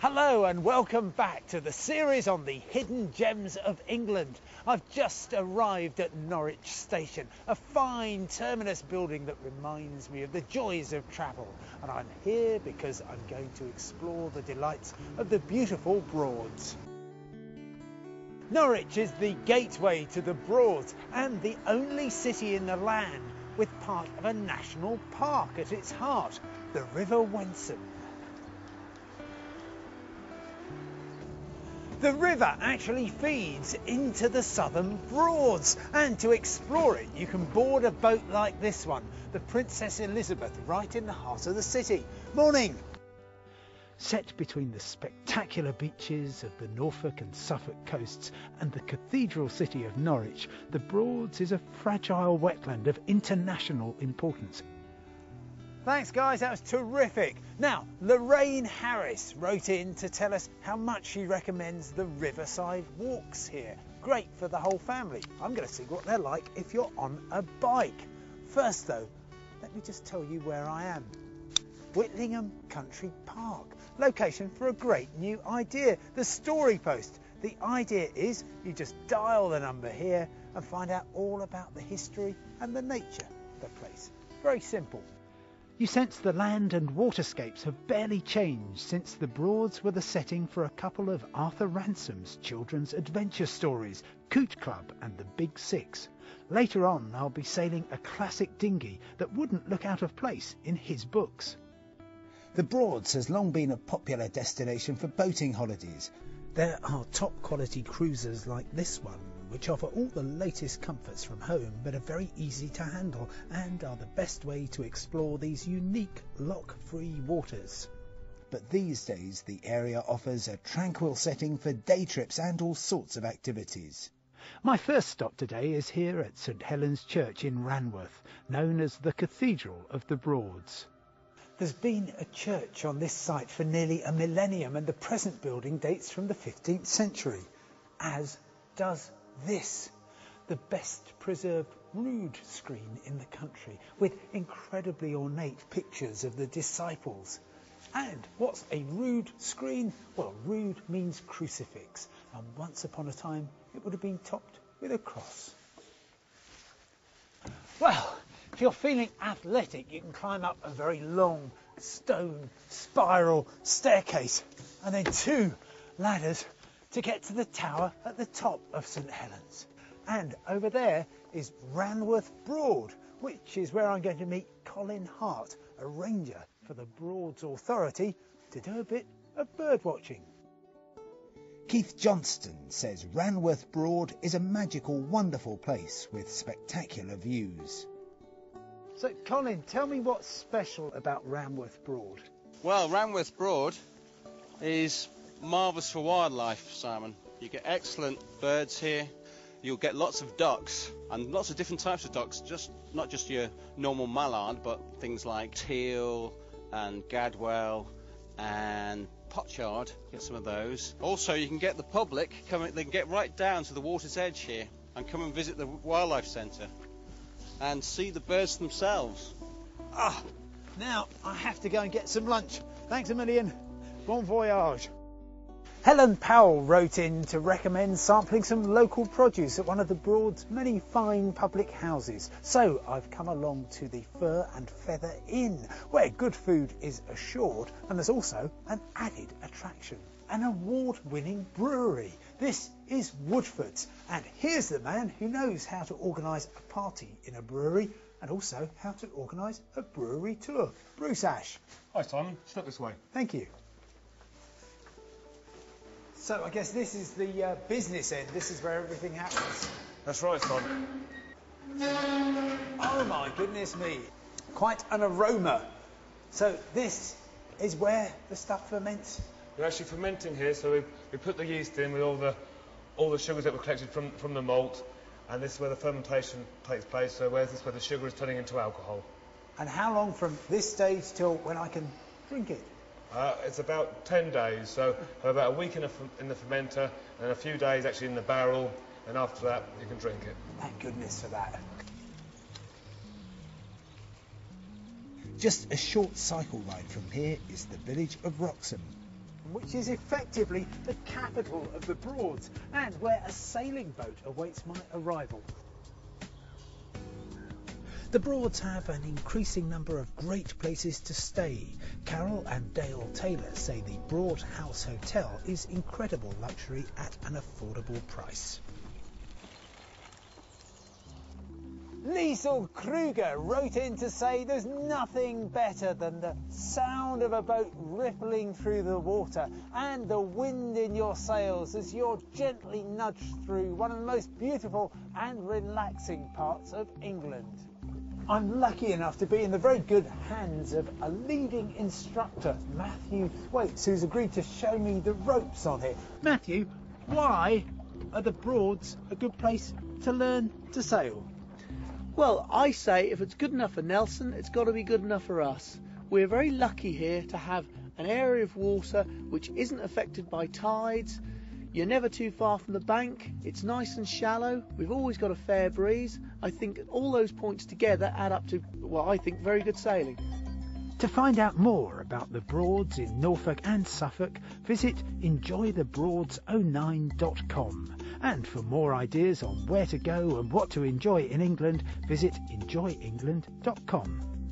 Hello and welcome back to the series on the hidden gems of England. I've just arrived at Norwich Station, a fine terminus building that reminds me of the joys of travel. And I'm here because I'm going to explore the delights of the beautiful Broads. Norwich is the gateway to the Broads and the only city in the land with part of a national park at its heart, the River Wensum. The river actually feeds into the southern Broads, and to explore it you can board a boat like this one, the Princess Elizabeth, right in the heart of the city. Morning! Set between the spectacular beaches of the Norfolk and Suffolk coasts and the cathedral city of Norwich, the Broads is a fragile wetland of international importance. Thanks guys, that was terrific. Now, Lorraine Harris wrote in to tell us how much she recommends the riverside walks here. Great for the whole family. I'm going to see what they're like if you're on a bike. First though, let me just tell you where I am. Whitlingham Country Park, location for a great new idea, the Story Post. The idea is you just dial the number here and find out all about the history and the nature of the place. Very simple. You sense the land and waterscapes have barely changed since the Broads were the setting for a couple of Arthur Ransom's children's adventure stories, Coot Club and the Big Six. Later on I'll be sailing a classic dinghy that wouldn't look out of place in his books. The Broads has long been a popular destination for boating holidays. There are top quality cruisers like this one, which offer all the latest comforts from home but are very easy to handle and are the best way to explore these unique lock-free waters. But these days the area offers a tranquil setting for day trips and all sorts of activities. My first stop today is here at St Helen's Church in Ranworth, known as the Cathedral of the Broads. There's been a church on this site for nearly a millennium, and the present building dates from the 15th century, as does this, the best preserved rood screen in the country, with incredibly ornate pictures of the disciples. And what's a rood screen? Well, rood means crucifix, and once upon a time it would have been topped with a cross. Well, if you're feeling athletic, you can climb up a very long stone spiral staircase and then 2 ladders to get to the tower at the top of St Helen's. And over there is Ranworth Broad, which is where I'm going to meet Colin Hart, a ranger for the Broads Authority, to do a bit of bird watching. Keith Johnston says Ranworth Broad is a magical, wonderful place with spectacular views. So Colin, tell me what's special about Ranworth Broad. Well, Ranworth Broad is marvellous for wildlife, Simon. You get excellent birds here. You'll get lots of ducks and lots of different types of ducks, not just your normal mallard, but things like teal and gadwell and pochard. Get some of those. Also, you can get the public they can get right down to the water's edge here and come and visit the wildlife centre and see the birds themselves. Now I have to go and get some lunch. Thanks a million. Bon voyage. Helen Powell wrote in to recommend sampling some local produce at one of the Broads' many fine public houses. So I've come along to the Fur and Feather Inn, where good food is assured, and there's also an added attraction, an award-winning brewery. This is Woodford's, and here's the man who knows how to organise a party in a brewery and also how to organise a brewery tour. Bruce Ash. Hi Simon, step this way. Thank you. So I guess this is the business end. This is where everything happens. That's right, Simon. Oh my goodness me. Quite an aroma. So this is where the stuff ferments? We're actually fermenting here, so we put the yeast in with all the sugars that were collected from the malt, and this is where the fermentation takes place, so where the sugar is turning into alcohol. And how long from this stage till when I can drink it? It's about 10 days, so about a week in the fermenter and a few days actually in the barrel, and after that you can drink it. Thank goodness for that. Just a short cycle ride from here is the village of Wroxham. which is effectively the capital of the Broads and where a sailing boat awaits my arrival. The Broads have an increasing number of great places to stay. Carol and Dale Taylor say the Broad House Hotel is incredible luxury at an affordable price. Liesl Kruger wrote in to say there's nothing better than the sound of a boat rippling through the water and the wind in your sails as you're gently nudged through one of the most beautiful and relaxing parts of England. I'm lucky enough to be in the very good hands of a leading instructor, Matthew Thwaites, who's agreed to show me the ropes on it. Matthew, why are the Broads a good place to learn to sail? Well, I say if it's good enough for Nelson, it's got to be good enough for us. We're very lucky here to have an area of water which isn't affected by tides. You're never too far from the bank. It's nice and shallow. We've always got a fair breeze. I think all those points together add up to, well, I think very good sailing. To find out more about the Broads in Norfolk and Suffolk, visit enjoythebroads09.com. And for more ideas on where to go and what to enjoy in England, visit enjoyengland.com.